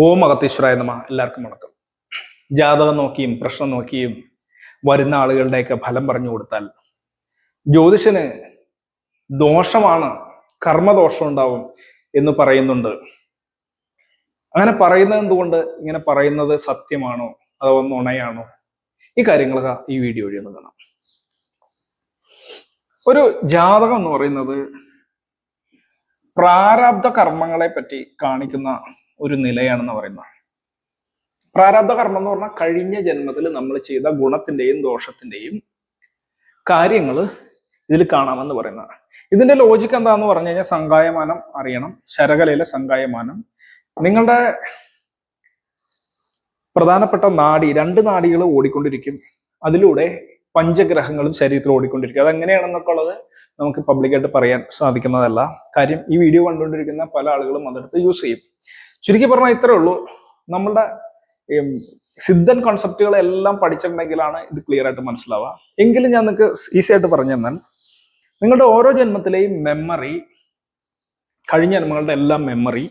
ഓം അഗത്തീശ്വരായ നമഃ. എല്ലാവർക്കും വണക്കം. ജാതകം നോക്കിയും പ്രശ്നം നോക്കിയും വരുന്ന ആളുകളുടെയൊക്കെ ഫലം പറഞ്ഞു കൊടുത്താൽ ജ്യോതിഷന് ദോഷമാണ്, കർമ്മദോഷം ഉണ്ടാവും എന്ന് പറയുന്നുണ്ട്. അങ്ങനെ പറയുന്നത് എന്തുകൊണ്ട്? ഇങ്ങനെ പറയുന്നത് സത്യമാണോ അതോ നുണയാണോ? ഈ കാര്യങ്ങളൊക്കെ ഈ വീഡിയോ വഴി ഒന്ന് കാണാം. ഒരു ജാതകം എന്ന് പറയുന്നത് പ്രാരാബ്ധ കർമ്മങ്ങളെ പറ്റി കാണിക്കുന്ന ഒരു നിലയാണെന്ന് പറയുന്നത്. പ്രാരാബ്ധ കർമ്മം എന്ന് പറഞ്ഞാൽ കഴിഞ്ഞ ജന്മത്തിൽ നമ്മൾ ചെയ്ത ഗുണത്തിന്റെയും ദോഷത്തിന്റെയും കാര്യങ്ങൾ ഇതിൽ കാണാമെന്ന് പറയുന്നത്. ഇതിന്റെ ലോജിക്ക് എന്താന്ന് പറഞ്ഞു കഴിഞ്ഞാൽ സംഗായമാനം അറിയണം. ശരകലയിലെ സംഗായമാനം നിങ്ങളുടെ പ്രധാനപ്പെട്ട രണ്ട് നാഡികൾ ഓടിക്കൊണ്ടിരിക്കും. അതിലൂടെ പഞ്ചഗ്രഹങ്ങളും ശരീരത്തിൽ ഓടിക്കൊണ്ടിരിക്കും. അതെങ്ങനെയാണെന്നൊക്കെ ഉള്ളത് നമുക്ക് പബ്ലിക്കായിട്ട് പറയാൻ സാധിക്കുന്നതല്ല. കാര്യം ഈ വീഡിയോ കണ്ടുകൊണ്ടിരിക്കുന്ന പല ആളുകളും അതെടുത്ത് യൂസ് ചെയ്യും. ചുരുക്കി പറഞ്ഞാൽ ഇത്രേ ഉള്ളൂ. നമ്മളുടെ സിദ്ധൻ കോൺസെപ്റ്റുകളെല്ലാം പഠിച്ചിട്ടുണ്ടെങ്കിലാണ് ഇത് ക്ലിയർ ആയിട്ട് മനസ്സിലാവുക. എങ്കിലും ഞാൻ നിങ്ങൾക്ക് ഈസി ആയിട്ട് പറഞ്ഞു തന്നാൽ, നിങ്ങളുടെ ഓരോ ജന്മത്തിലെയും മെമ്മറി, കഴിഞ്ഞ ജന്മങ്ങളുടെ എല്ലാം മെമ്മറി,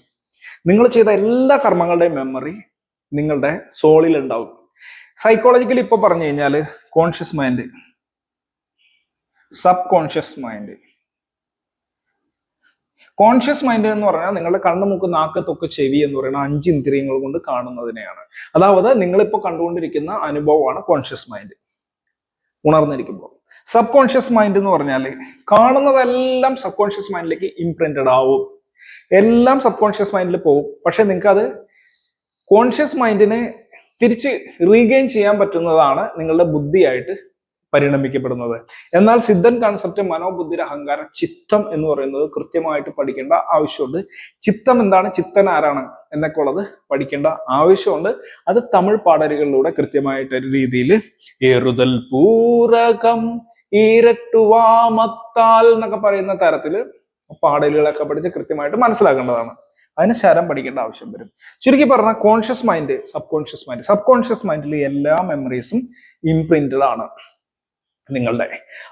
നിങ്ങൾ ചെയ്ത എല്ലാ കർമ്മങ്ങളുടെയും മെമ്മറി നിങ്ങളുടെ സോളിൽ ഉണ്ടാവും. സൈക്കോളജിക്കലി ഇപ്പൊ പറഞ്ഞു കഴിഞ്ഞാൽ conscious mind, sub conscious mind. Conscious mind എന്ന് പറഞ്ഞാൽ നിങ്ങളുടെ കണ്ണ്, മൂക്ക്, നാക്ക്, തൊക്ക്, ചെവി എന്ന് പറയുന്ന 5 ഇന്ദ്രിയങ്ങൾ കൊണ്ട് കാണുന്നതിനെയാണ്. അതായത് നിങ്ങളിപ്പോൾ കണ്ടുകൊണ്ടിരിക്കുന്ന അനുഭവമാണ് കോൺഷ്യസ് മൈൻഡ് ഉണർന്നിരിക്കുമ്പോൾ. സബ് കോൺഷ്യസ് മൈൻഡ് എന്ന് പറഞ്ഞാൽ കാണുന്നതെല്ലാം സബ് കോൺഷ്യസ് മൈൻഡിലേക്ക് ഇംപ്രിന്റഡ് ആവും. എല്ലാം സബ് കോൺഷ്യസ് മൈൻഡിൽ പോകും. പക്ഷെ നിങ്ങൾക്ക് അത് കോൺഷ്യസ് മൈൻഡിനെ തിരിച്ച് റീഗെയിൻ ചെയ്യാൻ പറ്റുന്നതാണ് നിങ്ങളുടെ ബുദ്ധിയായിട്ട് പരിണമിക്കപ്പെടുന്നത്. എന്നാൽ സിദ്ധൻ കൺസെപ്റ്റ് മനോബുദ്ധി അഹങ്കാര ചിത്തം എന്ന് പറയുന്നത് കൃത്യമായിട്ട് പഠിക്കേണ്ട ആവശ്യമുണ്ട്. ചിത്തം എന്താണ്, ചിത്തൻ ആരാണ് എന്നൊക്കെ ഉള്ളത് പഠിക്കേണ്ട ആവശ്യമുണ്ട്. അത് തമിഴ് പാടലുകളിലൂടെ കൃത്യമായിട്ടൊരു രീതിയിൽ ഏറുതൽ പൂരകം ഈരട്ടുവാമത്താൽ എന്നൊക്കെ പറയുന്ന തരത്തില് പാടലുകളൊക്കെ പഠിച്ച് കൃത്യമായിട്ട് മനസ്സിലാക്കേണ്ടതാണ്. അതിന് ശരം പഠിക്കേണ്ട ആവശ്യം വരും. ചുരുക്കി പറഞ്ഞാൽ conscious mind, sub conscious mind, sub conscious മൈൻഡിൽ എല്ലാ മെമ്മറീസും ഇംപ്രിന്റഡ് ആണ് നിങ്ങളുടെ.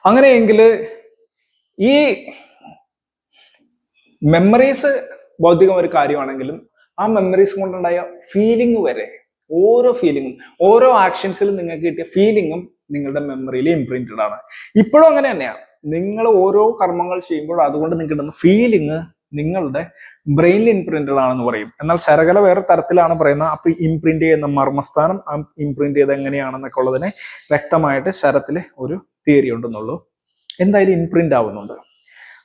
അങ്ങനെയെങ്കിൽ ഈ മെമ്മറീസ് ഭൗതികം ഒരു കാര്യമാണെങ്കിലും ആ മെമ്മറീസ് കൊണ്ടുണ്ടായ ഫീലിംഗ് വരെ, ഓരോ ഫീലിംഗും, ഓരോ ആക്ഷൻസിലും നിങ്ങൾക്ക് കിട്ടിയ ഫീലിംഗും നിങ്ങളുടെ മെമ്മറിയിൽ ഇംപ്രിന്റഡ് ആണ്. ഇപ്പോഴും അങ്ങനെ തന്നെയാണ്. നിങ്ങൾ ഓരോ കർമ്മങ്ങൾ ചെയ്യുമ്പോൾ അതുകൊണ്ട് നിങ്ങൾക്ക് കിട്ടുന്ന ഫീലിംഗ് നിങ്ങളുടെ ബ്രെയിനിൽ ഇംപ്രിന്റഡ് ആണെന്ന് പറയും. എന്നാൽ ശരകല വേറെ തരത്തിലാണ് പറയുന്നത്. അപ്പൊ ഇംപ്രിന്റ് ചെയ്യുന്ന മർമ്മസ്ഥാനം ഇംപ്രിന്റ് ചെയ്ത് എങ്ങനെയാണെന്നൊക്കെ ഉള്ളതിനെ വ്യക്തമായിട്ട് ശരത്തില് ഒരു തിയറി ഉണ്ടെന്നുള്ളൂ. എന്തായാലും ഇംപ്രിന്റ് ആവുന്നുണ്ട്.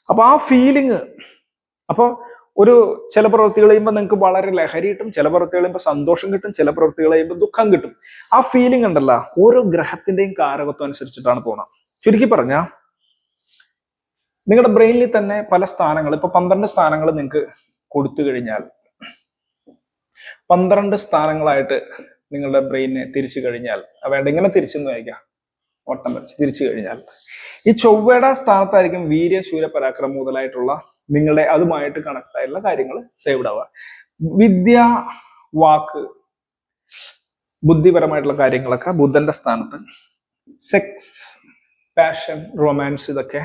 അപ്പൊ ആ ഫീലിംഗ്, അപ്പൊ ഒരു ചില പ്രവൃത്തികൾ ചെയ്യുമ്പോൾ നിങ്ങൾക്ക് വളരെ ലഹരി കിട്ടും, ചില പ്രവൃത്തികൾ ചെയ്യുമ്പോൾ സന്തോഷം കിട്ടും, ചില പ്രവൃത്തികൾ ചെയ്യുമ്പോൾ ദുഃഖം കിട്ടും. ആ ഫീലിംഗ് ഉണ്ടല്ല, ഓരോ ഗ്രഹത്തിന്റെയും കാരകത്വം അനുസരിച്ചിട്ടാണ് പോകുന്നത്. ചുരുക്കി പറഞ്ഞ നിങ്ങളുടെ ബ്രെയിനിൽ തന്നെ പല സ്ഥാനങ്ങൾ, ഇപ്പൊ 12 സ്ഥാനങ്ങൾ നിങ്ങൾക്ക് കൊടുത്തു കഴിഞ്ഞാൽ, 12 സ്ഥാനങ്ങളായിട്ട് നിങ്ങളുടെ ബ്രെയിനെ തിരിച്ചു കഴിഞ്ഞാൽ, വേണ്ട ഇങ്ങനെ തിരിച്ചെന്ന് വായിക്കാം, വട്ടം വരച്ച് തിരിച്ചു കഴിഞ്ഞാൽ ഈ ചൊവ്വയുടെ സ്ഥാനത്തായിരിക്കും വീര്യ, ശൂര, പരാക്രമം മുതലായിട്ടുള്ള നിങ്ങളുടെ അതുമായിട്ട് കണക്ട് ആയിട്ടുള്ള കാര്യങ്ങൾ സേവ്ഡ് ആവുക. വിദ്യ, വാക്ക്, ബുദ്ധിപരമായിട്ടുള്ള കാര്യങ്ങളൊക്കെ ബുധന്റെ സ്ഥാനത്ത്. സെക്സ്, പാഷൻ, റൊമാൻസ്, ഇതൊക്കെ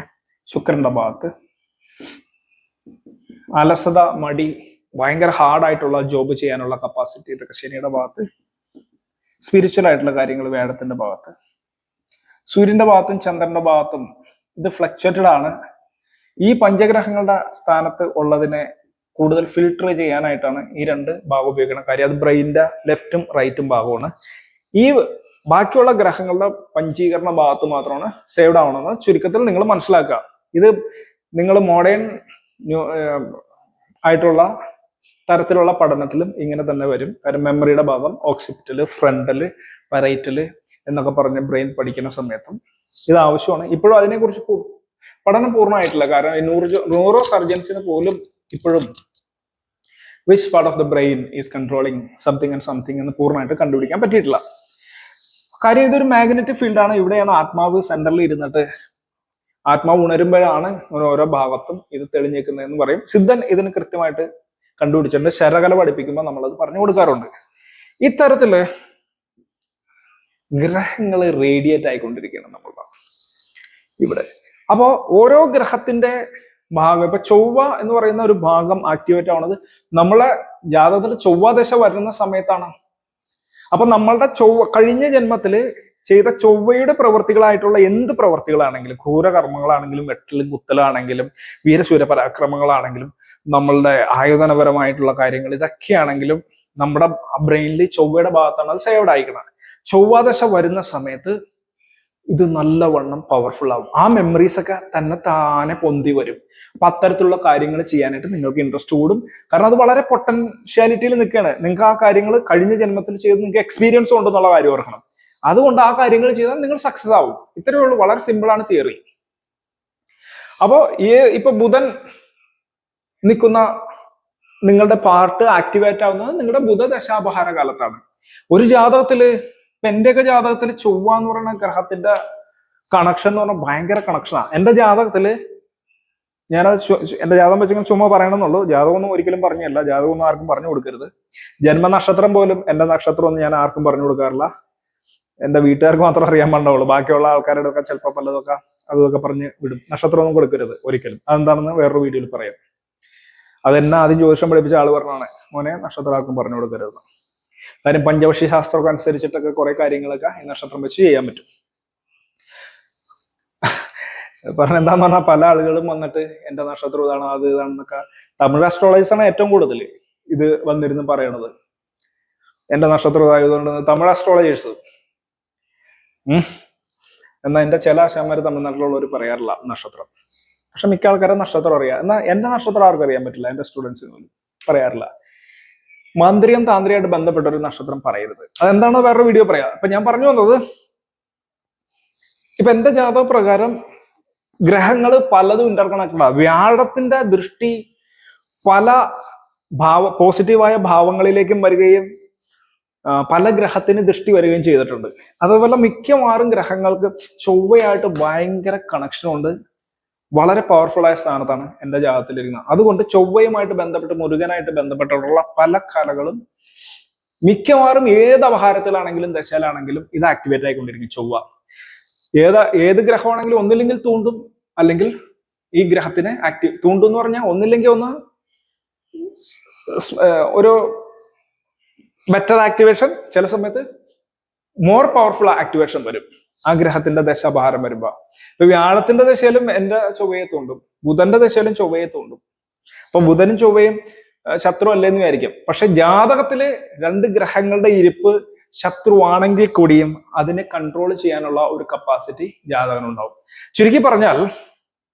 ശുക്രന്റെ ഭാഗത്ത്. അലസത, മടി, ഭയങ്കര ഹാർഡായിട്ടുള്ള ജോബ് ചെയ്യാനുള്ള കപ്പാസിറ്റി, ഇതൊക്കെ ശനിയുടെ ഭാഗത്ത്. സ്പിരിച്വൽ ആയിട്ടുള്ള കാര്യങ്ങൾ വേടത്തിന്റെ ഭാഗത്ത്. സൂര്യന്റെ ഭാഗത്തും ചന്ദ്രന്റെ ഭാഗത്തും ഇത് ഫ്ലക്ച്വേറ്റഡ് ആണ്. ഈ പഞ്ചഗ്രഹങ്ങളുടെ സ്ഥാനത്ത് ഉള്ളതിനെ കൂടുതൽ ഫിൽട്ടർ ചെയ്യാനായിട്ടാണ് ഈ 2 ഭാഗം ഉപയോഗിക്കുന്ന കാര്യം. അത് ബ്രെയിനിന്റെ ലെഫ്റ്റും റൈറ്റും ഭാഗമാണ്. ഈ ബാക്കിയുള്ള ഗ്രഹങ്ങളുടെ പഞ്ചീകരണ ഭാഗത്ത് മാത്രമാണ് സേവ്ഡ് ആവണമെന്ന് ചുരുക്കത്തിൽ നിങ്ങൾ മനസ്സിലാക്കുക. ഇത് നിങ്ങൾ മോഡേൺ ആയിട്ടുള്ള തരത്തിലുള്ള പഠനത്തിലും ഇങ്ങനെ തന്നെ വരും. കാരണം മെമ്മറിയുടെ ഭാഗം ഓക്സിപിറ്റല്, ഫ്രണ്ടല്, പരൈറ്റല് എന്നൊക്കെ പറഞ്ഞ് ബ്രെയിൻ പഠിക്കുന്ന സമയത്തും ഇത് ആവശ്യമാണ്. ഇപ്പോഴും അതിനെക്കുറിച്ച് പഠനം പൂർണ്ണമായിട്ടില്ല. കാരണം ന്യൂറോ സർജൻസിന് പോലും ഇപ്പോഴും which part of the brain is controlling something and something എന്ന് പൂർണ്ണമായിട്ട് കണ്ടുപിടിക്കാൻ പറ്റിയിട്ടില്ല. കാര്യം ഇതൊരു മാഗ്നറ്റിക് ഫീൽഡാണ്. ഇവിടെയാണ് ആത്മാവ് സെന്ററിൽ ഇരുന്നിട്ട് ആത്മാവ് ഉണരുമ്പോഴാണ് ഓരോ ഭാഗത്തും ഇത് തെളിഞ്ഞേക്കുന്നതെന്ന് പറയും. സിദ്ധൻ ഇതിന് കൃത്യമായിട്ട് കണ്ടുപിടിച്ചിട്ടുണ്ട്. ശരകല പഠിപ്പിക്കുമ്പോൾ നമ്മളത് പറഞ്ഞു കൊടുക്കാറുണ്ട്. ഇത്തരത്തില് ഗ്രഹങ്ങൾ റേഡിയേറ്റ് ആയിക്കൊണ്ടിരിക്കുകയാണ് നമ്മളുടെ ഇവിടെ. അപ്പോ ഓരോ ഗ്രഹത്തിന്റെ ഭാഗം, ഇപ്പൊ ചൊവ്വ എന്ന് പറയുന്ന ഒരു ഭാഗം ആക്ടിവേറ്റ് ആവുന്നത് നമ്മളെ ജാതകത്തിൽ ചൊവ്വ ദശ വരുന്ന സമയത്താണ്. അപ്പൊ നമ്മളുടെ കഴിഞ്ഞ ജന്മത്തില് ചെയ്ത ചൊവ്വയുടെ പ്രവൃത്തികളായിട്ടുള്ള എന്ത് പ്രവൃത്തികളാണെങ്കിലും, ക്രൂരകർമ്മങ്ങളാണെങ്കിലും, വെട്ടലും കുത്തലാണെങ്കിലും, വീരശൂര പരാക്രമങ്ങളാണെങ്കിലും, നമ്മളുടെ ആയോധനപരമായിട്ടുള്ള കാര്യങ്ങൾ, ഇതൊക്കെയാണെങ്കിലും നമ്മുടെ ബ്രെയിനിൽ ചൊവ്വയുടെ ഭാഗത്താണ് അത് സേവ്ഡ് ആയിക്കണം. ചൊവ്വ ദശ വരുന്ന സമയത്ത് ഇത് നല്ലവണ്ണം പവർഫുൾ ആവും. ആ മെമ്മറീസ് ഒക്കെ തന്നെ താനെ പൊന്തി വരും. അപ്പൊ അത്തരത്തിലുള്ള കാര്യങ്ങൾ ചെയ്യാനായിട്ട് നിങ്ങൾക്ക് ഇൻട്രസ്റ്റ് കൂടും. കാരണം അത് വളരെ പൊട്ടൻഷ്യാലിറ്റിയിൽ നിൽക്കുകയാണ്. നിങ്ങൾക്ക് ആ കാര്യങ്ങൾ കഴിഞ്ഞ ജന്മത്തിൽ ചെയ്ത് നിങ്ങൾക്ക് എക്സ്പീരിയൻസ് ഉണ്ടെന്നുള്ള കാര്യം ഓർക്കണം. അതുകൊണ്ട് ആ കാര്യങ്ങൾ ചെയ്താൽ നിങ്ങൾ സക്സസ് ആവും. ഇത്രയേ ഉള്ളൂ. വളരെ സിമ്പിൾ ആണ് തിയറി. അപ്പോ ഇപ്പൊ ബുധൻ നിൽക്കുന്ന നിങ്ങളുടെ പാർട്ട് ആക്ടിവേറ്റ് ആവുന്നത് നിങ്ങളുടെ ബുധദശാപഹാര കാലത്താണ്. ഒരു ജാതകത്തില്, ഇപ്പൊ എന്റെയൊക്കെ ജാതകത്തിൽ ചൊവ്വ എന്ന് പറയുന്ന ഗ്രഹത്തിന്റെ കണക്ഷൻ എന്ന് പറഞ്ഞാൽ ഭയങ്കര കണക്ഷനാണ്. എന്റെ ജാതകത്തില് എന്റെ ജാതകം വെച്ച് ചുമ്മാ പറയണമെന്നുള്ളൂ. ജാതകമൊന്നും ഒരിക്കലും പറഞ്ഞല്ല, ജാതകമൊന്നും ആർക്കും പറഞ്ഞു കൊടുക്കരുത്. ജന്മനക്ഷത്രം പോലും എന്റെ നക്ഷത്രം ഒന്നും ഞാൻ ആർക്കും പറഞ്ഞു കൊടുക്കാറില്ല. എന്റെ വീട്ടുകാർക്ക് മാത്രം അറിയാൻ പാടുള്ളൂ. ബാക്കിയുള്ള ആൾക്കാരുടെ ഒക്കെ ചിലപ്പോൾ പലതൊക്കെ അതൊക്കെ പറഞ്ഞ് വിടും. നക്ഷത്രം ഒന്നും കൊടുക്കരുത് ഒരിക്കലും. അതെന്താണെന്ന് വേറൊരു വീഡിയോയിൽ പറയാം. അതെന്നെ ആദ്യം ജ്യോതിഷം പഠിപ്പിച്ച ആള് പറഞ്ഞാണ്, മോനെ നക്ഷത്രം ആർക്കും പറഞ്ഞു കൊടുക്കരുത്. കാര്യം പഞ്ചപക്ഷി ശാസ്ത്രമൊക്കെ അനുസരിച്ചിട്ടൊക്കെ കുറെ കാര്യങ്ങളൊക്കെ ഈ നക്ഷത്രം വെച്ച് ചെയ്യാൻ പറ്റും. പറഞ്ഞ എന്താന്ന് പറഞ്ഞാൽ പല ആളുകളും വന്നിട്ട് എന്റെ നക്ഷത്രം ഇതാണ്, അത് ഇതാണെന്നൊക്കെ. തമിഴ് അസ്ട്രോളജേഴ്സാണ് ഏറ്റവും കൂടുതൽ ഇത് വന്നിരുന്ന് പറയണത്. എന്റെ നക്ഷത്രം ഇതായതുകൊണ്ട് തമിഴ് അസ്ട്രോളജേഴ്സ്. എന്നാൽ എന്റെ ചില ആശാന്മാർ തമിഴ്നാട്ടിലുള്ളവർ പറയാറില്ല നക്ഷത്രം. പക്ഷെ മിക്ക ആൾക്കാരും നക്ഷത്രം അറിയാം. എന്നാൽ എന്റെ നക്ഷത്രം ആർക്കും അറിയാൻ പറ്റില്ല. എന്റെ സ്റ്റുഡൻസിന് പറയാറില്ല. മാന്ത്രികം താന്ത്രികമായിട്ട് ബന്ധപ്പെട്ട ഒരു നക്ഷത്രം പറയരുത്. അതെന്താണോ വേറൊരു വീഡിയോ പറയാം. അപ്പൊ ഞാൻ പറഞ്ഞു വന്നത്, ഇപ്പൊ എന്റെ ജാതക പ്രകാരം ഗ്രഹങ്ങൾ പലതും ഇന്റർകണക്റ്റഡാണ്. വ്യാഴത്തിന്റെ ദൃഷ്ടി പല പോസിറ്റീവായ ഭാവങ്ങളിലേക്കും വരികയും പല ഗ്രഹത്തിന് ദൃഷ്ടി വരികയും ചെയ്തിട്ടുണ്ട്. അതുപോലെ മിക്കവാറും ഗ്രഹങ്ങൾക്ക് ചൊവ്വയായിട്ട് ഭയങ്കര കണക്ഷനുണ്ട്. വളരെ പവർഫുൾ ആയ സ്ഥാനത്താണ് എന്റെ ജാതകത്തിലിരിക്കുന്നത്. അതുകൊണ്ട് ചൊവ്വയുമായിട്ട് ബന്ധപ്പെട്ട്, മുരുകനായിട്ട് ബന്ധപ്പെട്ടുള്ള പല കലകളും മിക്കവാറും ഏത് അവഹാരത്തിലാണെങ്കിലും ദശയിലാണെങ്കിലും ഇത് ആക്ടിവേറ്റ് ആയിക്കൊണ്ടിരിക്കും. ചൊവ്വ ഏത് ഗ്രഹമാണെങ്കിലും ഒന്നില്ലെങ്കിൽ തൂണ്ടും, അല്ലെങ്കിൽ ഈ ഗ്രഹത്തിനെ തൂണ്ടും എന്ന് പറഞ്ഞാൽ ഒന്നില്ലെങ്കിൽ ഒന്ന് ഒരു ബെറ്റർ ആക്ടിവേഷൻ, ചില സമയത്ത് മോർ പവർഫുൾ ആക്ടിവേഷൻ വരും ആ ഗ്രഹത്തിന്റെ ദശാഭാരം വരുമ്പോ. ഇപ്പൊ വ്യാഴത്തിന്റെ ദശയിലും എന്റെ ചൊവ്വയെ തോണ്ടും, ബുധന്റെ ദശയിലും ചൊവ്വയെ തോണ്ടും. അപ്പൊ ബുധനും ചൊവ്വയും ശത്രു അല്ലേന്ന് വിചാരിക്കും. പക്ഷെ ജാതകത്തില് രണ്ട് ഗ്രഹങ്ങളുടെ ഇരിപ്പ് ശത്രുവാണെങ്കിൽ കൂടിയും അതിനെ കൺട്രോൾ ചെയ്യാനുള്ള ഒരു കപ്പാസിറ്റി ജാതകനുണ്ടാവും. ചുരുക്കി പറഞ്ഞാൽ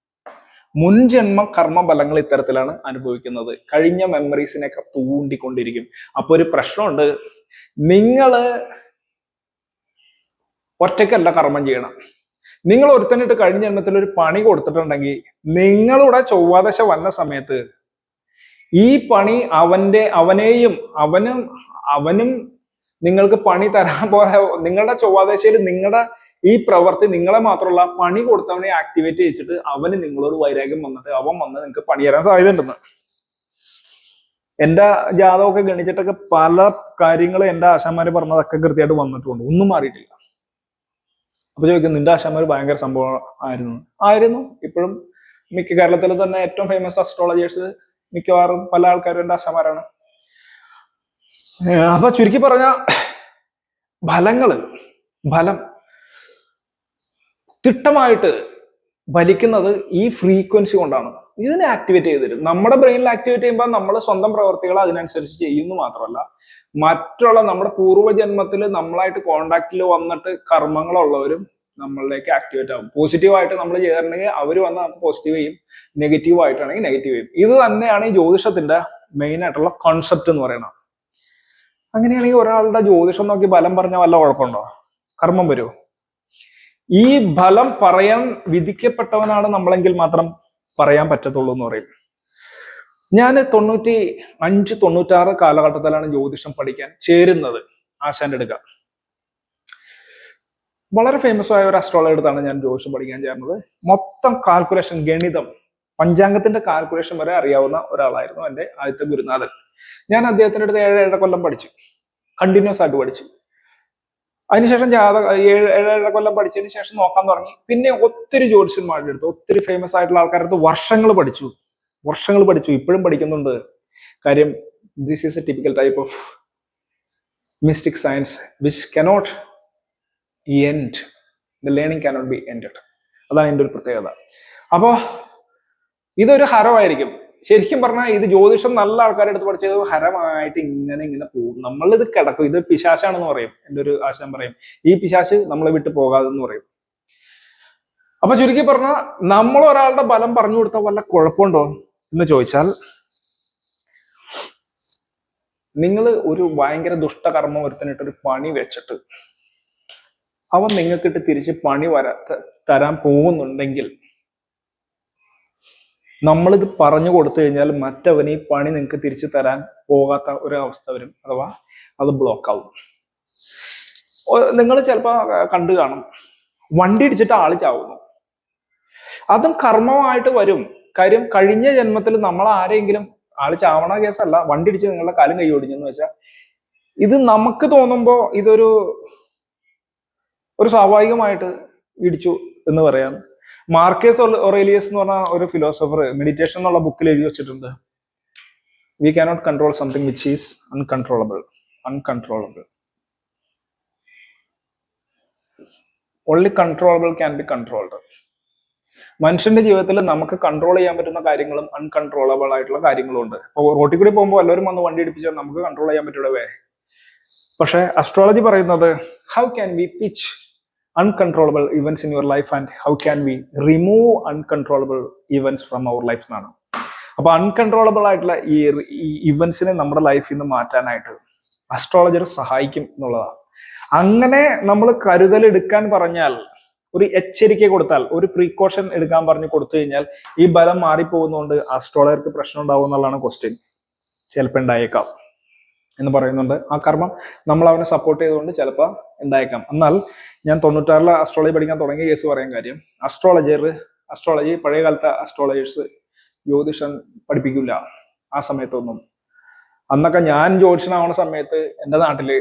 മുൻജന്മ കർമ്മഫലങ്ങൾ ഇത്തരത്തിലാണ് അനുഭവിക്കുന്നത്. കഴിഞ്ഞ മെമ്മറീസിനെയൊക്കെ തൂണ്ടിക്കൊണ്ടിരിക്കും. അപ്പൊ ഒരു പ്രശ്നമുണ്ട്, നിങ്ങള് ഒറ്റയ്ക്കല്ല കർമ്മം ചെയ്യണം. നിങ്ങൾ ഒരുത്തനിട്ട് കഴിഞ്ഞ ജന്മത്തിൽ ഒരു പണി കൊടുത്തിട്ടുണ്ടെങ്കിൽ നിങ്ങളുടെ ചൊവ്വാദശ വന്ന സമയത്ത് ഈ പണി അവനും നിങ്ങൾക്ക് പണി തരാൻ പോലെ, നിങ്ങളുടെ ചൊവ്വാദശയിൽ നിങ്ങളുടെ ഈ പ്രവൃത്തി നിങ്ങളെ മാത്രമല്ല പണി കൊടുത്തവനെ ആക്ടിവേറ്റ് ചെയ്യിച്ചിട്ട് അവന് നിങ്ങളോട് വൈരാഗ്യം വന്നിട്ട് അവൻ വന്ന് നിങ്ങൾക്ക് പണി തരാൻ സാധ്യതയുണ്ടെന്ന്. എന്റെ ജാതകമൊക്കെ ഗണിച്ചിട്ടൊക്കെ പല കാര്യങ്ങളും എന്റെ ആശാന്മാര് പറഞ്ഞതൊക്കെ കൃത്യമായിട്ട് വന്നിട്ടുണ്ട്. ഒന്നും മാറിയിട്ടില്ല. അപ്പൊ ചോദിക്കും, നിന്റെ ആശാന്മാർ ഭയങ്കര സംഭവം ആയിരുന്നു. ഇപ്പോഴും മിക്ക കേരളത്തിൽ തന്നെ ഏറ്റവും ഫേമസ് അസ്ട്രോളജേഴ്സ് മിക്കവാറും പല ആൾക്കാരും എന്റെ ആശാന്മാരാണ്. അപ്പൊ ചുരുക്കി പറഞ്ഞ ഫലം തിട്ടമായിട്ട് ഫലിക്കുന്നത് ഈ ഫ്രീക്വൻസി കൊണ്ടാണ്. ഇതിനെ ആക്ടിവേറ്റ് ചെയ്ത് തരും. നമ്മുടെ ബ്രെയിനിൽ ആക്ടിവേറ്റ് ചെയ്യുമ്പോൾ നമ്മൾ സ്വന്തം പ്രവർത്തികൾ അതിനനുസരിച്ച് ചെയ്യുന്നു മാത്രമല്ല, മറ്റുള്ള നമ്മുടെ പൂർവ്വജന്മത്തിൽ നമ്മളായിട്ട് കോണ്ടാക്റ്റിൽ വന്നിട്ട് കർമ്മങ്ങളുള്ളവരും നമ്മളിലേക്ക് ആക്ടിവേറ്റ് ആവും. പോസിറ്റീവായിട്ട് നമ്മൾ ചെയ്തിട്ടുണ്ടെങ്കിൽ അവർ വന്ന് നമുക്ക് പോസിറ്റീവ് ചെയ്യും, നെഗറ്റീവ് ആയിട്ടാണെങ്കിൽ നെഗറ്റീവ് ചെയ്യും. ഇത് തന്നെയാണ് ഈ ജ്യോതിഷത്തിന്റെ മെയിൻ ആയിട്ടുള്ള കോൺസെപ്റ്റ് എന്ന് പറയുന്നത്. അങ്ങനെയാണെങ്കിൽ ഒരാളുടെ ജ്യോതിഷം നോക്കി ഫലം പറഞ്ഞാൽ വല്ല കുഴപ്പമുണ്ടോ? കർമ്മം വരുമോ? ഈ ഫലം പറയാൻ വിധിക്കപ്പെട്ടവനാണ് നമ്മളെങ്കിൽ മാത്രം പറയാൻ പറ്റത്തുള്ളൂ എന്ന് പറയും. ഞാൻ 95-96 കാലഘട്ടത്തിലാണ് ജ്യോതിഷം പഠിക്കാൻ ചേരുന്നത്. ആശാന്റെ അടുക്ക വളരെ ഫേമസ് ആയ ഒരു അസ്ട്രോളജർ അടുത്താണ് ഞാൻ ജ്യോതിഷം പഠിക്കാൻ ചേർന്നത്. മൊത്തം കാൽക്കുലേഷൻ, ഗണിതം, പഞ്ചാംഗത്തിന്റെ കാൽക്കുലേഷൻ വരെ അറിയാവുന്ന ഒരാളായിരുന്നു എന്റെ ആദ്യത്തെ ഗുരുനാഥൻ. ഞാൻ അദ്ദേഹത്തിന്റെ അടുത്ത് 7-7 കൊല്ലം പഠിച്ചു, കണ്ടിന്യൂസ് ആയിട്ട് പഠിച്ചു. അതിനുശേഷം 7-7 കൊല്ലം പഠിച്ചതിന് ശേഷം നോക്കാൻ തുടങ്ങി. പിന്നെ ഒത്തിരി ജ്യോതിഷന്മാരുടെ അടുത്ത്, ഒത്തിരി ഫേമസ് ആയിട്ടുള്ള ആൾക്കാരുടെ അടുത്ത് വർഷങ്ങൾ പഠിച്ചു. ഇപ്പോഴും പഠിക്കുന്നുണ്ട്. കാര്യം This is a typical type of mystic science which cannot end. The learning cannot be ended. അതാണ് എൻ്റെ ഒരു പ്രത്യേകത. അപ്പോ ഇതൊരു ഹരമായിരിക്കും. ശരിക്കും പറഞ്ഞാൽ ഇത് ജ്യോതിഷം നല്ല ആൾക്കാരുടെ അടുത്ത് പഠിച്ചത് ഹരമായിട്ട് ഇങ്ങനെ പോകും. നമ്മളിത് കിടക്കും. ഇത് പിശാശാണെന്ന് പറയും. എൻ്റെ ഒരു ആശാൻ പറയും, ഈ പിശാശ് നമ്മളെ വിട്ട് പോകാതെന്ന് പറയും. അപ്പൊ ചുരുക്കി പറഞ്ഞാൽ നമ്മൾ ഒരാളുടെ ബലം പറഞ്ഞു കൊടുത്താൽ വല്ല കുഴപ്പമുണ്ടോ എന്ന് ചോദിച്ചാൽ, നിങ്ങൾ ഒരു ഭയങ്കര ദുഷ്ടകർമ്മം ഒരുത്തനിട്ട് ഒരു പണി വെച്ചിട്ട് അവൻ നിങ്ങൾക്കിട്ട് തിരിച്ച് പണി തരാൻ പോകുന്നുണ്ടെങ്കിൽ നമ്മളിത് പറഞ്ഞു കൊടുത്തു കഴിഞ്ഞാൽ മറ്റവന് ഈ പണി നിങ്ങൾക്ക് തിരിച്ചു തരാൻ പോകാത്ത ഒരു അവസ്ഥ വരും, അഥവാ അത് ബ്ലോക്ക് ആവും. നിങ്ങൾ ചിലപ്പോൾ കണ്ടു കാണും, വണ്ടി ഇടിച്ചിട്ട് ആള് ചാവുന്നു. അതും കർമ്മമായിട്ട് വരും. കാര്യം കഴിഞ്ഞ ജന്മത്തിൽ നമ്മൾ ആരെങ്കിലും, ആള് ചാവണ കേസല്ല, വണ്ടി ഇടിച്ച് നിങ്ങളുടെ കാലും കൈ ഓടിച്ചെന്ന് വെച്ചാൽ ഇത് നമുക്ക് തോന്നുമ്പോ ഇതൊരു സ്വാഭാവികമായിട്ട് ഇടിച്ചു എന്ന് പറയാം. മാർക്കേസ് ഒറേലിയസ് എന്ന് പറഞ്ഞ ഒരു ഫിലോസഫർ മെഡിറ്റേഷൻ എന്നുള്ള ബുക്കിൽ എഴുതി വെച്ചിട്ടുണ്ട്, we cannot control something which is uncontrollable. Only controllable can be controlled. മനുഷ്യന്റെ ജീവിതത്തിൽ നമുക്ക് കൺട്രോൾ ചെയ്യാൻ പറ്റുന്ന കാര്യങ്ങളും അൺകൺട്രോളബിൾ ആയിട്ടുള്ള കാര്യങ്ങളും ഉണ്ട്. ഇപ്പോൾ റോട്ടിൽ കൂടി പോകുമ്പോൾ എല്ലാവരും വന്ന് വണ്ടി ഇടിപ്പിച്ചാൽ നമുക്ക് കൺട്രോൾ ചെയ്യാൻ പറ്റുള്ളവേ. പക്ഷെ അസ്ട്രോളജി പറയുന്നത് how can we pitch uncontrollable events in your life and how can we remove uncontrollable events from our life എന്നാണ്. അപ്പൊ അൺകൺട്രോളബിൾ ആയിട്ടുള്ള ഈ ഇവന്റ്സിനെ നമ്മുടെ ലൈഫിൽ നിന്ന് മാറ്റാനായിട്ട് അസ്ട്രോളജർ സഹായിക്കും എന്നുള്ളതാണ്. അങ്ങനെ നമ്മൾ കരുതൽ എടുക്കാൻ പറഞ്ഞാൽ, ഒരു എച്ചരിക്കை കൊടുത്താൽ, ഒരു പ്രീകോഷൻ എടുക്കാൻ പറഞ്ഞു കൊടുത്തു കഴിഞ്ഞാൽ ഈ ബലം മാറിപ്പോകുന്നതുകൊണ്ട് അസ്ട്രോളജർക്ക് പ്രശ്നം ഉണ്ടാവും എന്നുള്ളതാണ് ക്വസ്റ്റ്യൻ. ചിലപ്പോൾ ഉണ്ടായേക്കാം എന്ന് പറയുന്നുണ്ട്. ആ കർമ്മം നമ്മൾ അവനെ സപ്പോർട്ട് ചെയ്തുകൊണ്ട് ചിലപ്പോൾ ഉണ്ടായേക്കാം. എന്നാൽ ഞാൻ 96 അസ്ട്രോളജി പഠിക്കാൻ തുടങ്ങിയ കേസ് പറയാൻ കാര്യം, അസ്ട്രോളജി പഴയ കാലത്തെ അസ്ട്രോളജേഴ്സ് ജ്യോതിഷം പഠിപ്പിക്കില്ല ആ സമയത്തൊന്നും. അന്നൊക്കെ ഞാൻ ജ്യോതിഷനാവുന്ന സമയത്ത് എൻ്റെ നാട്ടില്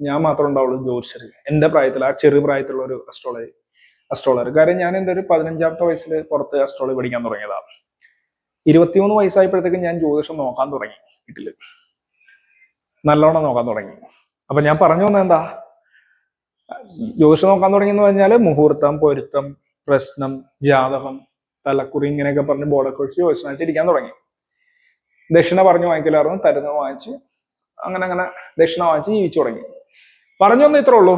ഞാൻ മാത്രമേ ഉണ്ടാവുള്ളൂ ജ്യോതിഷർ. എൻ്റെ പ്രായത്തിൽ, ആ ചെറു പ്രായത്തിലുള്ള ഒരു അസ്ട്രോളജർ. കാര്യം ഞാൻ എൻ്റെ ഒരു 15ാമത്തെ വയസ്സിൽ പുറത്ത് അസ്ട്രോളജി പഠിക്കാൻ തുടങ്ങിയതാണ്. 23 വയസ്സായപ്പോഴത്തേക്കും ഞാൻ ജ്യോതിഷം നോക്കാൻ തുടങ്ങി വീട്ടില്, നല്ലോണം നോക്കാൻ തുടങ്ങി. അപ്പൊ ഞാൻ പറഞ്ഞു വന്നത് എന്താ, ജ്യോതിഷം നോക്കാൻ തുടങ്ങി എന്ന് പറഞ്ഞാല് മുഹൂർത്തം, പൊരുത്തം, പ്രശ്നം, ജാതകം, തലക്കുറി ഇങ്ങനെയൊക്കെ പറഞ്ഞ് ബോർഡൊക്കെ ഒഴിച്ച് ജ്യോതിഷനായിട്ട് ഇരിക്കാൻ തുടങ്ങി. ദക്ഷിണ പറഞ്ഞു വാങ്ങിക്കലായിരുന്നു, തരുന്നത് വാങ്ങിച്ച് അങ്ങനെ ദക്ഷിണ വാങ്ങിച്ച് ജീവിച്ചു തുടങ്ങി. പറഞ്ഞു വന്ന ഇത്രേ ഉള്ളൂ,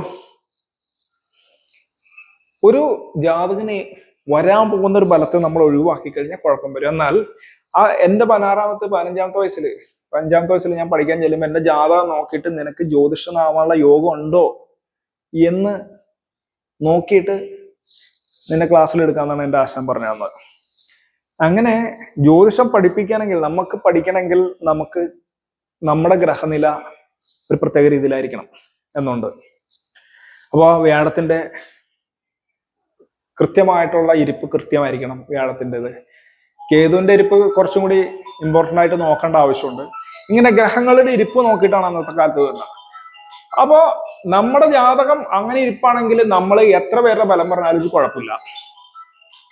ഒരു ജാതകന് വരാൻ പോകുന്ന ഒരു ബലത്തെ നമ്മൾ ഒഴിവാക്കി കഴിഞ്ഞാൽ കുഴപ്പം വരും. എന്നാൽ എന്റെ 15ാമത്തെ വയസ്സിൽ ഞാൻ പഠിക്കാൻ ചെല്ലുമ്പോൾ എന്റെ ജാതകം നോക്കിയിട്ട് നിനക്ക് ജ്യോതിഷനാവാനുള്ള യോഗം ഉണ്ടോ എന്ന് നോക്കിയിട്ട് നിന്നെ ക്ലാസ്സിൽ എടുക്കാന്നാണ് എൻ്റെ ആശാൻ പറഞ്ഞു തന്നത്. അങ്ങനെ ജ്യോതിഷം പഠിപ്പിക്കണമെങ്കിൽ, നമുക്ക് പഠിക്കണമെങ്കിൽ നമുക്ക് നമ്മുടെ ഗ്രഹനില ഒരു പ്രത്യേക രീതിയിലായിരിക്കണം എന്നുണ്ട്. അപ്പോൾ വ്യാഴത്തിന്റെ കൃത്യമായിട്ടുള്ള ഇരിപ്പ് കൃത്യമായിരിക്കണം വ്യാഴത്തിൻ്റെത്. കേതുവിന്റെ ഇരിപ്പ് കുറച്ചും കൂടി ഇമ്പോർട്ടൻ്റ് ആയിട്ട് നോക്കേണ്ട ആവശ്യമുണ്ട്. ഇങ്ങനെ ഗ്രഹങ്ങളുടെ ഇരിപ്പ് നോക്കിയിട്ടാണ് അന്നത്തെ കാലത്ത് വരുന്നത്. അപ്പോ നമ്മുടെ ജാതകം അങ്ങനെ ഇരിപ്പാണെങ്കിൽ നമ്മൾ എത്ര പേരുടെ ബലം പറഞ്ഞാലും ഇത് കുഴപ്പമില്ല.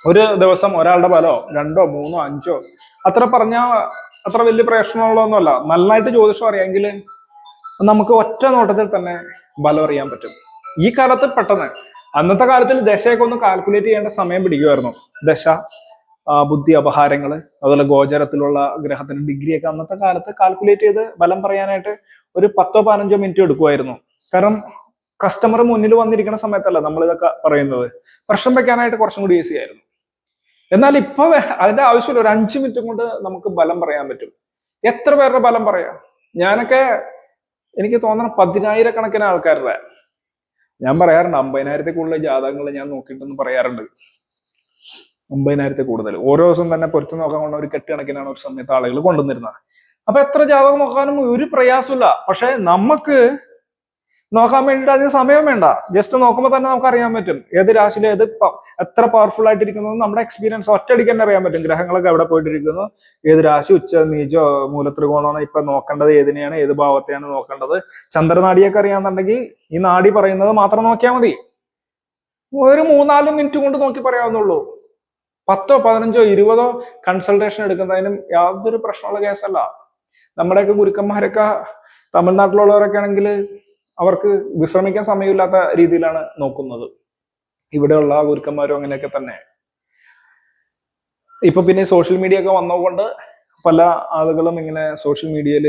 ഒരു ദിവസം ഒരാളുടെ ബലോ 2, 3, 5 അത്ര പറഞ്ഞാൽ അത്ര വലിയ പ്രശ്നമുള്ളതൊന്നുമല്ല. നന്നായിട്ട് ജ്യോതിഷം അറിയാമെങ്കിൽ നമുക്ക് ഒറ്റ നോട്ടത്തിൽ തന്നെ ബലം അറിയാൻ പറ്റും. ഈ കാലത്ത് പെട്ടെന്ന്, അന്നത്തെ കാലത്തിൽ ദശയൊക്കെ ഒന്ന് കാൽക്കുലേറ്റ് ചെയ്യേണ്ട സമയം പിടിക്കുമായിരുന്നു. ദശ, ബുദ്ധി അപഹാരങ്ങൾ, അതുപോലെ ഗോചരത്തിലുള്ള ഗ്രഹത്തിന്റെ ഡിഗ്രിയൊക്കെ അന്നത്തെ കാലത്ത് കാൽക്കുലേറ്റ് ചെയ്ത് ബലം പറയാനായിട്ട് ഒരു 10-15 മിനിറ്റ് എടുക്കുമായിരുന്നു. കാരണം കസ്റ്റമർ മുന്നിൽ വന്നിരിക്കുന്ന സമയത്തല്ല നമ്മൾ ഇതൊക്കെ പറയുന്നത്. പ്രശ്നം വെക്കാനായിട്ട് കുറച്ചും കൂടി ഈസി ആയിരുന്നു. എന്നാൽ ഇപ്പൊ അതിന്റെ ആവശ്യമില്ല, ഒരു 5 മിനിറ്റ് കൊണ്ട് നമുക്ക് ബലം പറയാൻ പറ്റും. എത്ര പേരുടെ ബലം പറയാം? ഞാനൊക്കെ, എനിക്ക് തോന്നണം 10,000-കണക്കിന് ആൾക്കാരുടെ, ഞാൻ പറയാറുണ്ട് 50,000-ത്തിൽ കൂടുതൽ ജാതകങ്ങൾ ഞാൻ നോക്കിയിട്ടെന്ന് പറയാറുണ്ട്. 50,000-ത്തിൽ കൂടുതൽ ഓരോ ദിവസം തന്നെ പൊരുത്തം നോക്കാൻ കൊണ്ട് ഒരു കെട്ടുകണക്കിനാണ് ഒരു സമയത്ത് ആളുകൾ കൊണ്ടുവന്നിരുന്നത്. അപ്പൊ എത്ര ജാതകം നോക്കാനും ഒരു പ്രയാസമില്ല. പക്ഷെ നമുക്ക് നോക്കാൻ വേണ്ടിയിട്ട് അതിന് സമയം വേണ്ട. ജസ്റ്റ് നോക്കുമ്പോൾ തന്നെ നമുക്ക് അറിയാൻ പറ്റും ഏത് രാശിയിൽ എത്ര പവർഫുൾ ആയിട്ടിരിക്കുന്നത്. നമ്മുടെ എക്സ്പീരിയൻസ് ഒറ്റയടിക്ക് തന്നെ അറിയാൻ പറ്റും. ഗ്രഹങ്ങളൊക്കെ എവിടെ പോയിട്ടിരിക്കുന്നു, ഏത് രാശി, ഉച്ച, നീചോ, മൂലത്രികോണമാണ് ഇപ്പൊ നോക്കേണ്ടത്, ഏതിനെയാണ്, ഏത് ഭാവത്തെയാണ് നോക്കേണ്ടത്. ചന്ദ്രനാടിയൊക്കെ അറിയാന്നുണ്ടെങ്കിൽ ഈ നാടി പറയുന്നത് മാത്രം നോക്കിയാൽ മതി. ഒരു 3-4 മിനിറ്റ് കൊണ്ട് നോക്കി പറയാവുന്നുള്ളൂ. 10, 15, 20 കൺസൾട്ടേഷൻ എടുക്കുന്നതിനും യാതൊരു പ്രശ്നമുള്ള കേസല്ല. നമ്മുടെയൊക്കെ ഗുരുക്കന്മാരൊക്കെ തമിഴ്നാട്ടിലുള്ളവരൊക്കെ ആണെങ്കിൽ അവർക്ക് വിശ്രമിക്കാൻ സമയമില്ലാത്ത രീതിയിലാണ് നോക്കുന്നത്. ഇവിടെയുള്ള ഗുരുക്കന്മാരും അങ്ങനെയൊക്കെ തന്നെ. ഇപ്പൊ പിന്നെ സോഷ്യൽ മീഡിയ ഒക്കെ വന്നതുകൊണ്ട് പല ആളുകളും ഇങ്ങനെ സോഷ്യൽ മീഡിയയിൽ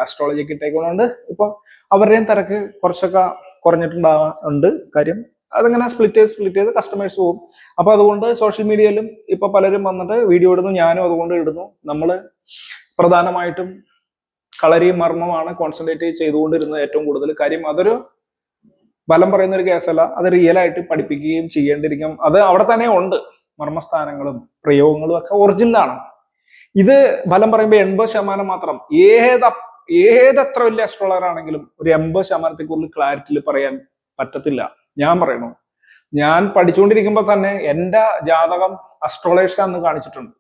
അസ്ട്രോളജിക്ക് ഇട്ടേക്കുന്നുണ്ട്. ഇപ്പൊ അവരുടെയും തിരക്ക് കുറച്ചൊക്കെ കുറഞ്ഞിട്ടുണ്ടാവുന്നുണ്ട്. കാര്യം അതിങ്ങനെ സ്പ്ലിറ്റ് ചെയ്ത് കസ്റ്റമേഴ്സ് പോകും. അപ്പൊ അതുകൊണ്ട് സോഷ്യൽ മീഡിയയിലും ഇപ്പൊ പലരും വന്നിട്ട് വീഡിയോ ഇടുന്നു, ഞാനും അതുകൊണ്ട് ഇടുന്നു. നമ്മള് പ്രധാനമായിട്ടും കളരിയും മർമ്മമാണ് കോൺസെൻട്രേറ്റ് ചെയ്തുകൊണ്ടിരുന്നത് ഏറ്റവും കൂടുതൽ. കാര്യം അതൊരു ഫലം പറയുന്ന ഒരു കേസല്ല, അത് റിയൽ ആയിട്ട് പഠിപ്പിക്കുകയും ചെയ്യേണ്ടിരിക്കും. അത് അവിടെ തന്നെ ഉണ്ട്. മർമ്മസ്ഥാനങ്ങളും പ്രയോഗങ്ങളും ഒക്കെ ഒറിജിനലാണ്. ഇത് ഫലം പറയുമ്പോൾ 80% മാത്രം. ഏതത്ര വലിയ അസ്ട്രോളർ ആണെങ്കിലും ഒരു 80% കൂടുതൽ ക്ലാരിറ്റിയിൽ പറയാൻ പറ്റത്തില്ല. ഞാൻ പറയണു, ഞാൻ പഠിച്ചുകൊണ്ടിരിക്കുമ്പോൾ തന്നെ എന്റെ ജാതകം അസ്ട്രോളേഴ്സ് അന്ന് കാണിച്ചിട്ടുണ്ട്,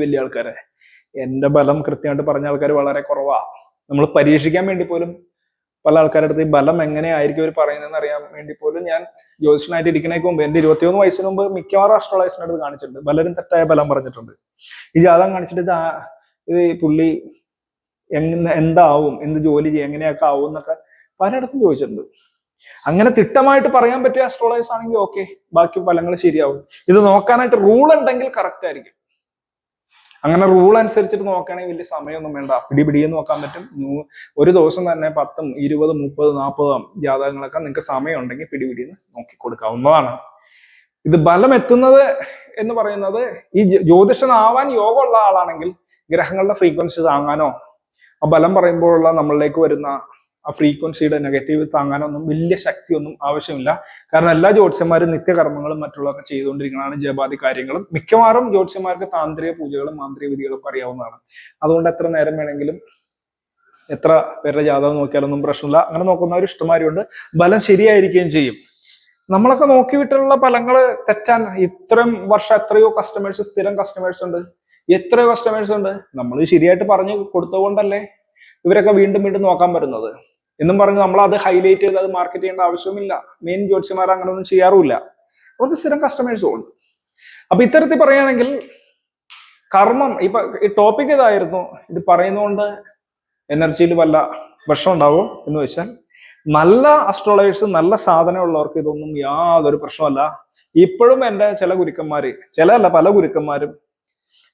വലിയ ആൾക്കാരെ. എന്റെ ബലം കൃത്യമായിട്ട് പറഞ്ഞ ആൾക്കാർ വളരെ കുറവാ. നമ്മൾ പരീക്ഷിക്കാൻ വേണ്ടി പോലും പല ആൾക്കാരുടെ അടുത്ത് ഈ ബലം എങ്ങനെയായിരിക്കും അവർ പറയുന്നതെന്ന് അറിയാൻ വേണ്ടി പോലും ഞാൻ ജ്യോതിഷനായിട്ട് ഇരിക്കണേക്ക് മുമ്പ്, എന്റെ 21 വയസ്സിന് മുമ്പ് മിക്കവാറും അസ്ട്രോളേഴ്സിന്റെ അടുത്ത് കാണിച്ചിട്ടുണ്ട്. പലരും തെറ്റായ ബലം പറഞ്ഞിട്ടുണ്ട്. ഈ ജാതകം കാണിച്ചിട്ട് ഇത് പുള്ളി എന്താവും, എന്ത് ജോലി ചെയ്യും, എങ്ങനെയൊക്കെ ആവും എന്നൊക്കെ പലയിടത്തും ചോദിച്ചിട്ടുണ്ട്. അങ്ങനെ തിട്ടമായിട്ട് പറയാൻ പറ്റിയ അസ്ട്രോളേഴ്സ് ആണെങ്കിൽ ഓക്കെ, ബാക്കി ഫലങ്ങൾ ശരിയാവും. ഇത് നോക്കാനായിട്ട് റൂൾ ഉണ്ടെങ്കിൽ കറക്റ്റ് ആയിരിക്കും. അങ്ങനെ റൂൾ അനുസരിച്ചിട്ട് നോക്കുകയാണെങ്കിൽ വലിയ സമയമൊന്നും വേണ്ട, പിടിയെന്ന് നോക്കാൻ പറ്റും. ഒരു ദിവസം തന്നെ 10, 20, 30, 40 ജാതകങ്ങളൊക്കെ നിങ്ങൾക്ക് സമയം ഉണ്ടെങ്കിൽ പിടിന്ന് നോക്കി കൊടുക്കാവുന്നതാണ്. ഇത് ബലം എത്തുന്നത് എന്ന് പറയുന്നത്, ഈ ജ്യോതിഷനാവാൻ യോഗമുള്ള ആളാണെങ്കിൽ ഗ്രഹങ്ങളുടെ ഫ്രീക്വൻസി താങ്ങാനോ ആ ബലം പറയുമ്പോഴുള്ള നമ്മളിലേക്ക് വരുന്ന ആ ഫ്രീക്വൻസിയുടെ നെഗറ്റീവ് താങ്ങാനൊന്നും വലിയ ശക്തിയൊന്നും ആവശ്യമില്ല. കാരണം എല്ലാ ജ്യോത്സ്യന്മാരും നിത്യകർമ്മങ്ങളും മറ്റുള്ളതൊക്കെ ചെയ്തുകൊണ്ടിരിക്കുന്നതാണ്, ജപാതി കാര്യങ്ങളും. മിക്കവാറും ജ്യോത്സ്യന്മാർക്ക് താന്ത്രിക പൂജകളും മാന്ത്രിക വിധികളും അറിയാവുന്നതാണ്. അതുകൊണ്ട് എത്ര നേരം വേണമെങ്കിലും എത്ര പേരുടെ ജാതകം നോക്കിയാലൊന്നും പ്രശ്നമില്ല. അങ്ങനെ നോക്കുന്നവർ ഇഷ്ടമാരുണ്ട്, ബലം ശരിയായിരിക്കുകയും ചെയ്യും. നമ്മളൊക്കെ നോക്കി വിട്ടുള്ള ഫലങ്ങള് തെറ്റാൻ ഇത്രയും വർഷം എത്രയോ കസ്റ്റമേഴ്സ്, സ്ഥിരം കസ്റ്റമേഴ്സ് ഉണ്ട്, എത്രയോ കസ്റ്റമേഴ്സ് ഉണ്ട്. നമ്മൾ ശരിയായിട്ട് പറഞ്ഞു കൊടുത്തുകൊണ്ടല്ലേ ഇവരൊക്കെ വീണ്ടും നോക്കാൻ വരുന്നത് എന്നും പറഞ്ഞ് നമ്മൾ അത് ഹൈലൈറ്റ് ചെയ്ത് അത് മാർക്കറ്റ് ചെയ്യേണ്ട ആവശ്യമില്ല. മെയിൻ ജ്യോതിഷന്മാർ അങ്ങനെ ഒന്നും ചെയ്യാറുമില്ല. അവർക്ക് സ്ഥിരം കസ്റ്റമേഴ്സും ഉണ്ട്. അപ്പൊ ഇത്തരത്തിൽ പറയുകയാണെങ്കിൽ കർമ്മം, ഇപ്പൊ ഈ ടോപ്പിക് ഇതായിരുന്നു. ഇത് പറയുന്നതുകൊണ്ട് എനർജിയിൽ വല്ല പ്രശ്നം ഉണ്ടാവും എന്ന് വെച്ചാൽ, നല്ല അസ്ട്രോളജേഴ്സ്, നല്ല സാധനമുള്ളവർക്ക് ഇതൊന്നും യാതൊരു പ്രശ്നമല്ല. ഇപ്പോഴും എൻ്റെ ചില ഗുരുക്കന്മാര്, പല ഗുരുക്കന്മാരും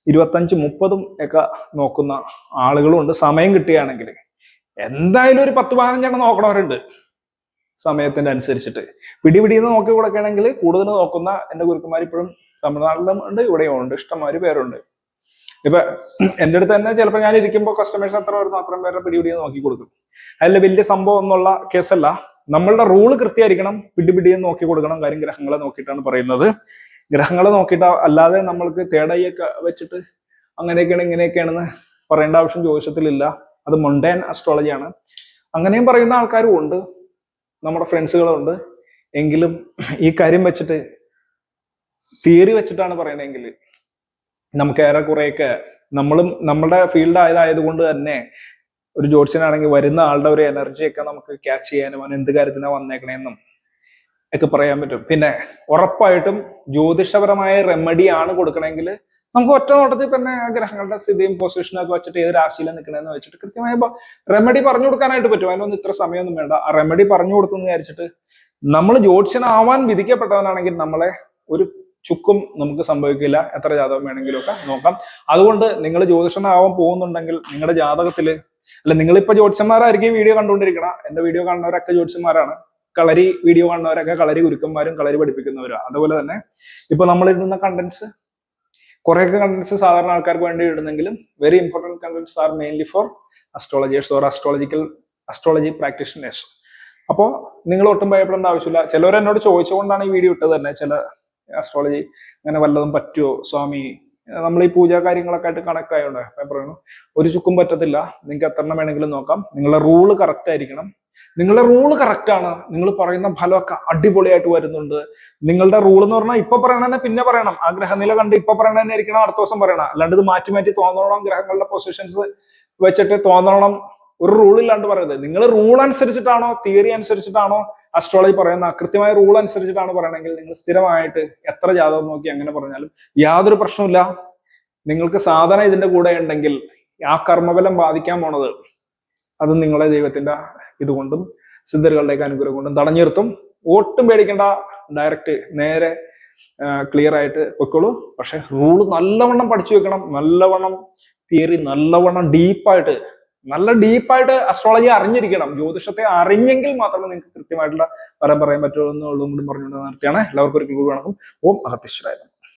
25, 30 ഒക്കെ നോക്കുന്ന ആളുകളും ഉണ്ട്. സമയം കിട്ടുകയാണെങ്കിൽ എന്തായാലും ഒരു 10-15 നോക്കണവരുണ്ട്. സമയത്തിന്റെ അനുസരിച്ചിട്ട് പിടിന്ന് നോക്കി കൊടുക്കുകയാണെങ്കിൽ കൂടുതൽ നോക്കുന്ന എൻ്റെ ഗുരുക്കന്മാർ ഇപ്പോഴും തമിഴ്നാട്ടിലും ഉണ്ട്, ഇവിടെയും ഉണ്ട്, ഇഷ്ടംമാതിരി പേരുണ്ട്. ഇപ്പൊ എൻ്റെ അടുത്ത് തന്നെ ചിലപ്പോൾ ഞാൻ ഇരിക്കുമ്പോൾ കസ്റ്റമേഴ്സ് എത്ര വരുന്നു അത്രയും പേരുടെ പിടിന്ന് നോക്കി കൊടുക്കും. അതിൽ വലിയ സംഭവം എന്നുള്ള കേസല്ല. നമ്മളുടെ റൂള് കൃത്യമായിരിക്കണം, പിടിന്ന് നോക്കി കൊടുക്കണം. കാര്യം ഗ്രഹങ്ങളെ നോക്കിയിട്ടാണ് പറയുന്നത്. ഗ്രഹങ്ങളെ നോക്കിയിട്ട് അല്ലാതെ നമ്മൾക്ക് തേടയൊക്കെ വെച്ചിട്ട് അങ്ങനെയൊക്കെയാണ് ഇങ്ങനെയൊക്കെയാണെന്ന് പറയേണ്ട ആവശ്യം ജ്യോതിഷത്തിലില്ല. അത് മൊണ്ടേൻ അസ്ട്രോളജിയാണ്. അങ്ങനെയും പറയുന്ന ആൾക്കാരും ഉണ്ട്, നമ്മുടെ ഫ്രണ്ട്സുകളുണ്ട്. എങ്കിലും ഈ കാര്യം വെച്ചിട്ട് തിയറി വെച്ചിട്ടാണ് പറയണമെങ്കിൽ നമുക്ക് ഏറെക്കുറെയൊക്കെ നമ്മളുടെ ഫീൽഡ് ആയതുകൊണ്ട് തന്നെ ഒരു ജ്യോത്സ്യനാണെങ്കിൽ വരുന്ന ആളുടെ ഒരു എനർജിയൊക്കെ നമുക്ക് ക്യാച്ച് ചെയ്യാനും അവൻ എന്ത് കാര്യത്തിനാണ് വന്നേക്കണേന്നും ഒക്കെ പറയാൻ പറ്റും. പിന്നെ ഉറപ്പായിട്ടും ജ്യോതിഷപരമായ റെമഡി ആണ് കൊടുക്കണമെങ്കിൽ നമുക്ക് ഒറ്റ നോട്ടത്തിൽ തന്നെ ഗ്രഹങ്ങളുടെ സ്ഥിതിയും പൊസിഷനും ഒക്കെ വെച്ചിട്ട് ഏത് രാശിയിലാണ് നിൽക്കണമെന്ന് വെച്ചിട്ട് കൃത്യമായ റെമഡി പറഞ്ഞു കൊടുക്കാനായിട്ട് പറ്റും. അതിനൊന്നും ഇത്ര സമയമൊന്നും വേണ്ട. ആ റെമഡി പറഞ്ഞു കൊടുത്തെന്ന് വിചാരിച്ചിട്ട് നമ്മൾ ജ്യോത്സ്യനാവാൻ വിധിക്കപ്പെട്ടവനാണെങ്കിൽ നമ്മളെ ഒരു ചുക്കും നമുക്ക് സംഭവിക്കില്ല. എത്ര ജാതകം വേണമെങ്കിലും ഒക്കെ നോക്കാം. അതുകൊണ്ട് നിങ്ങൾ ജ്യോതിഷനാവാൻ പോകുന്നുണ്ടെങ്കിൽ നിങ്ങളുടെ ജാതകത്തില്, അല്ല നിങ്ങളിപ്പോ ജ്യോത്സ്യന്മാരായിരിക്കും വീഡിയോ കണ്ടുകൊണ്ടിരിക്കണം. എന്റെ വീഡിയോ കാണുന്നവരൊക്കെ ജ്യോത്സ്യന്മാരാണ്. കളരി വീഡിയോ കാണുന്നവരൊക്കെ കളരി ഗുരുക്കന്മാരും കളരി പഠിപ്പിക്കുന്നവരും. അതുപോലെ തന്നെ ഇപ്പൊ നമ്മൾ ഇടുന്ന കണ്ടന്റ്സ്, കുറെയൊക്കെ കണ്ടന്റ്സ് സാധാരണ ആൾക്കാർക്ക് വേണ്ടി ഇടുന്നെങ്കിലും very important contents are mainly for astrologers or astrology practitioners. അപ്പോൾ നിങ്ങൾ ഒട്ടും ഭയപ്പെടേണ്ട ആവശ്യമില്ല. ചിലവർ എന്നോട് ചോദിച്ചുകൊണ്ടാണ് ഈ വീഡിയോ ഇട്ടത് തന്നെ. ചില അസ്ട്രോളജി അങ്ങനെ വല്ലതും പറ്റുമോ സ്വാമി, നമ്മൾ ഈ പൂജാ കാര്യങ്ങളൊക്കെ ആയിട്ട് കണക്ട് ആയതുകൊണ്ട് ഞാൻ പറയുന്നു ഒരു ചുക്കും പറ്റത്തില്ല. നിങ്ങൾക്ക് എത്ര എണ്ണം വേണമെങ്കിലും നോക്കാം. നിങ്ങളുടെ റൂള് കറക്റ്റ് ആയിരിക്കണം. നിങ്ങളുടെ റൂള് കറക്റ്റ് ആണ്, നിങ്ങൾ പറയുന്ന ഫലമൊക്കെ അടിപൊളിയായിട്ട് വരുന്നുണ്ട്. നിങ്ങളുടെ റൂൾ എന്ന് പറഞ്ഞാൽ ഇപ്പൊ പറയണതന്നെ പിന്നെ പറയണം. ആ ഗ്രഹനില കണ്ട് ഇപ്പൊ പറയണതന്നെ ആയിരിക്കണം അടുത്ത ദിവസം പറയണം. അല്ലാണ്ട് ഇത് മാറ്റി തോന്നണം, ഗ്രഹങ്ങളുടെ പൊസിഷൻസ് വെച്ചിട്ട് തോന്നണം. ഒരു റൂൾ ഇല്ലാണ്ട് പറയുന്നത്. നിങ്ങൾ റൂൾ അനുസരിച്ചിട്ടാണോ, തിയറി അനുസരിച്ചിട്ടാണോ അസ്ട്രോളജി പറയുന്ന കൃത്യമായ റൂൾ അനുസരിച്ചിട്ടാണ് പറയണമെങ്കിൽ നിങ്ങൾ സ്ഥിരമായിട്ട് എത്ര ജാതകം നോക്കി അങ്ങനെ പറഞ്ഞാലും യാതൊരു പ്രശ്നമില്ല. നിങ്ങൾക്ക് സാധന ഇതിന്റെ കൂടെ ഉണ്ടെങ്കിൽ ആ കർമ്മബലം ബാധിക്കാൻ പോണത് അത് നിങ്ങളെ ദൈവത്തിന്റെ ഇതുകൊണ്ടും സിദ്ധരുകളുടെയൊക്കെ അനുഗ്രഹം കൊണ്ടും തടഞ്ഞു നിർത്തും. ഒട്ടും പേടിക്കേണ്ട, ഡയറക്റ്റ് നേരെ ക്ലിയർ ആയിട്ട് വെക്കോളൂ. പക്ഷെ റൂള് നല്ലവണ്ണം പഠിച്ചു വെക്കണം, നല്ലവണ്ണം തിയറി നല്ലവണ്ണം നല്ല ഡീപ്പായിട്ട് അസ്ട്രോളജി അറിഞ്ഞിരിക്കണം. ജ്യോതിഷത്തെ അറിഞ്ഞെങ്കിൽ മാത്രമേ നിങ്ങൾക്ക് കൃത്യമായിട്ടുള്ള പറയാൻ പറ്റുള്ളൂ എന്നുള്ളതും കൂടി പറഞ്ഞുകൊണ്ട് നിർത്തിയാണ്. എല്ലാവർക്കും ഒരിക്കൽ കൂടി വണക്കം. ഓം അഗസ്ത്യേശ്വരായ.